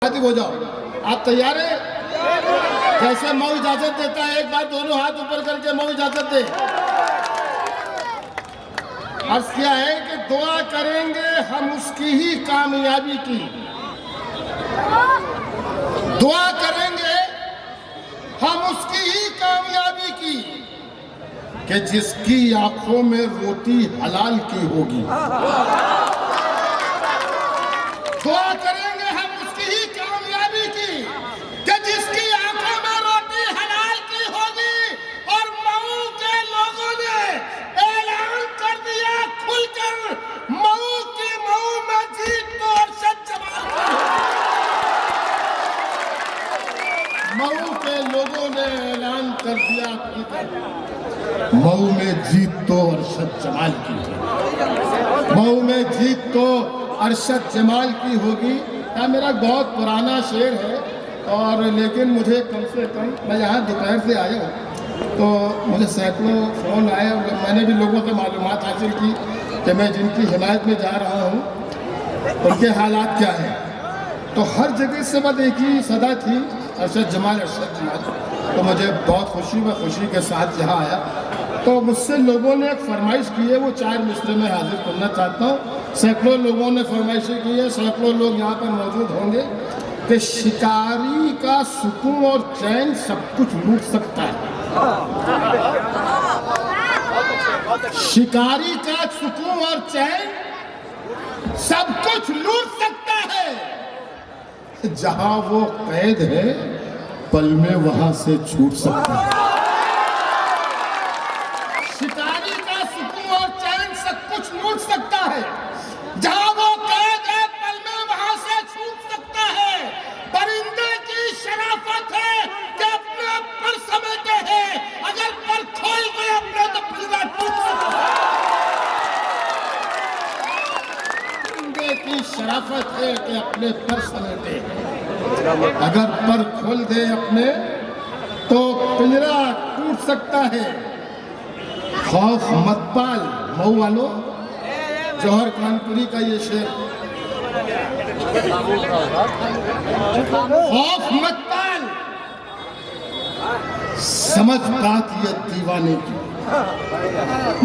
हो जाओ। आप तैयार हैं? जैसे मऊ इजाजत देता है, एक बार दोनों हाथ ऊपर करके मऊ इजाजत दे। अर्ज किया है कि दुआ करेंगे हम उसकी ही कामयाबी की, दुआ करेंगे हम उसकी ही कामयाबी की, कि जिसकी आंखों में रोटी हलाल की होगी। दुआ करेंगे हम उसकी ही कामयाबी की, कि जिसकी आंखों में रोटी हलाल की होगी। और मऊ के लोगों ने ऐलान कर दिया खुलकर, मऊ की मऊ में जीत तो अरशद जमाल की। मऊ के लोगों ने ऐलान कर दिया खुलकर, मऊ में जीत तो अरशद जमाल की, मऊ में जीत तो अरशद जमाल की होगी। यह मेरा बहुत पुराना शेर है, और लेकिन मुझे कम से कम, मैं यहाँ दोपहर से आया हूँ तो मुझे सैकड़ों फ़ोन आए और मैंने भी लोगों से मालूमात हासिल की कि मैं जिनकी हिमायत में जा रहा हूँ उनके हालात क्या हैं। तो हर जगह से बस एक ही सदा थी, अरशद जमाल अरशद जमाल। तो मुझे बहुत खुशी, मैं खुशी के साथ यहाँ आया। तो मुझसे लोगों ने एक फरमाइश की है, वो 4 मिसरे में हाजिर करना चाहता हूँ। सैकड़ों लोगों ने फरमाइशें की है, सैकड़ों लोग यहाँ पर मौजूद होंगे, कि शिकारी का सुकून और चैन सब कुछ लूट सकता है। शिकारी का सुकून और चैन सब कुछ लूट सकता है। जहां वो कैद है, पल में वहां से छूट सकता है। शिकारी का सुकून और चैन सब कुछ लूट सकता है। जहां वो कैद है, पल में वहां से छूट सकता है। परिंदे की शराफत है कि अपने पर समेटे हैं, अगर पर खोल गए अपने तो परिंदा टूट सकता है। परिंदे की शराफत है कि अपने पर समेटे, अगर पर खोल दे अपने तो पिंजरा टूट सकता है। खौफ मत पाल मऊ वालों, जौहर कानपुरी का ये शेर। खौफ मत पाल, समझ बात ये दीवाने की।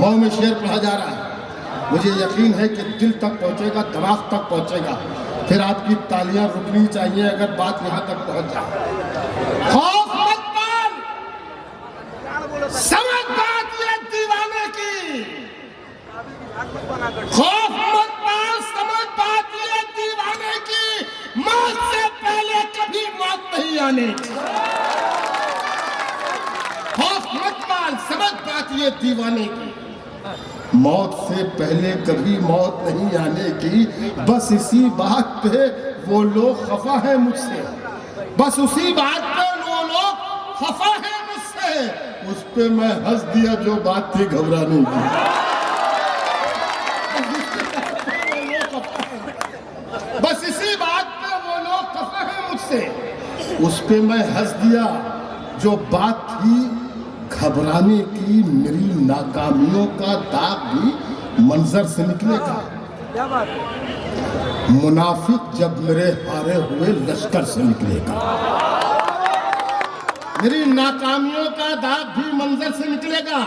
मऊ में शेर पढ़ा जा रहा है, मुझे यकीन है कि दिल तक पहुंचेगा, दिमाग तक पहुंचेगा। फिर आपकी तालियां रुकनी चाहिए अगर बात यहां तक पहुंच जाए। खौफ मत पाल, समझ बात ये दीवाने की। खौफ मत पाल, समझ बात ये दीवाने की। मौत से पहले कभी मौत नहीं आने की। खौफ मत पाल, समझ बात ये दीवाने की। मौत से पहले कभी मौत नहीं आने की। बस इसी बात पे वो लोग खफा है मुझसे, बस उसी बात पे वो लोग खफा है मुझसे। उस पे मैं हंस दिया जो बात थी घबराने की। बस इसी बात पे वो लोग खफा है मुझसे, उस पे मैं हंस दिया जो बात थी घबराने की। मेरी नाकामियों का दाग भी मंजर से निकलेगा। मुनाफिक जब मेरे हारे हुए लश्कर से निकलेगा। मेरी नाकामियों का दाग भी मंजर से निकलेगा।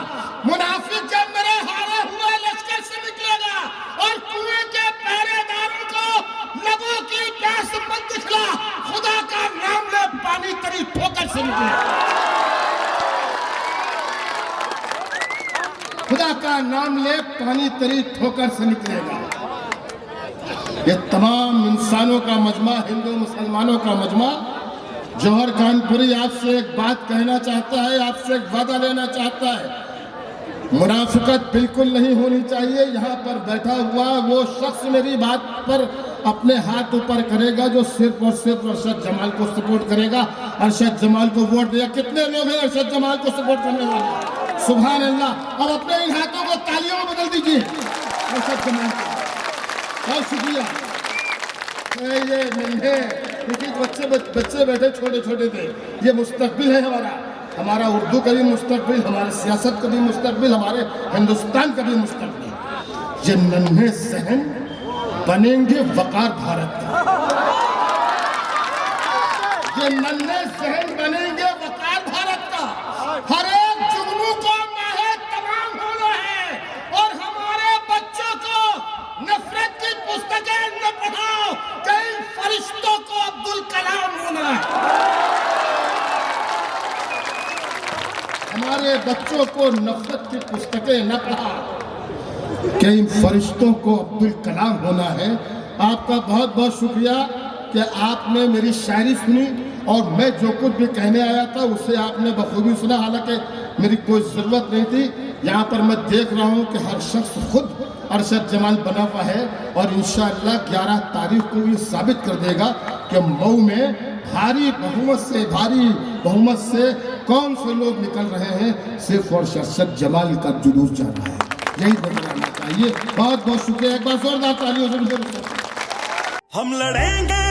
मुनाफिक जब मेरे हारे हुए लश्कर से निकलेगा। और कुएं के पहरेदारों को लोगों की प्यास मत दिखला, खुदा का नाम ले पानी तेरी ठोकर से निकलेगा। खुदा का नाम ले पानी तेरी ठोकर से निकलेगा। ये तमाम इंसानों का मजमा, हिंदू मुसलमानों का मजमा, जौहर कानपुरी आपसे एक बात कहना चाहता है, आपसे एक वादा लेना चाहता है। मुनाफिकत बिल्कुल नहीं होनी चाहिए। यहाँ पर बैठा हुआ वो शख्स मेरी बात पर अपने हाथ ऊपर करेगा जो सिर्फ और सिर्फ अरशद जमाल को सपोर्ट करेगा, अरशद जमाल को वोट देगा। कितने लोग हैं अरशद जमाल को सपोर्ट करने वाले? सुभान अल्लाह। अब अपने इन हाथों को तालियों में बदल दीजिए अरशद जमाल को। बहुत शुक्रिया। ये नन्हे बच्चे बैठे छोटे छोटे थे, ये मुस्तकबिल है हमारा उर्दू का भी मुस्तकबिल, हमारे सियासत का भी मुस्तकबिल, हमारे हिंदुस्तान का भी मुस्तकबिल। ये नन्हे सहन बनेंगे वकार भारत। कि नन्हे सहन बनेंगे वकार भारत का। हर एक जुगनू को माहे तमाम होना है और हमारे बच्चों को नफरत की पुस्तकें न पढ़ाओ, कई फरिश्तों को अब्दुल कलाम होना है। हमारे बच्चों को नफरत की पुस्तकें न पढ़ाओ, कई फरिश्तों को अब्दुल कलाम होना है। आपका बहुत बहुत शुक्रिया कि आपने मेरी शायरी सुनी और मैं जो कुछ भी कहने आया था उससे आपने बखूबी सुना। हालांकि मेरी कोई ज़रूरत नहीं थी। यहाँ पर मैं देख रहा हूँ कि हर शख्स खुद अरशद जमाल बना हुआ है और इंशाअल्लाह 11 तारीख को ये साबित कर देगा कि मऊ में भारी बहुमत से कौन से लोग निकल रहे हैं, सिर्फ और अरशद जमाल का जुलूस जा रहा है। यही नजर आना चाहिए। बहुत बहुत शुक्रिया, एक बार जोरदार तालियों से। हम लड़ेंगे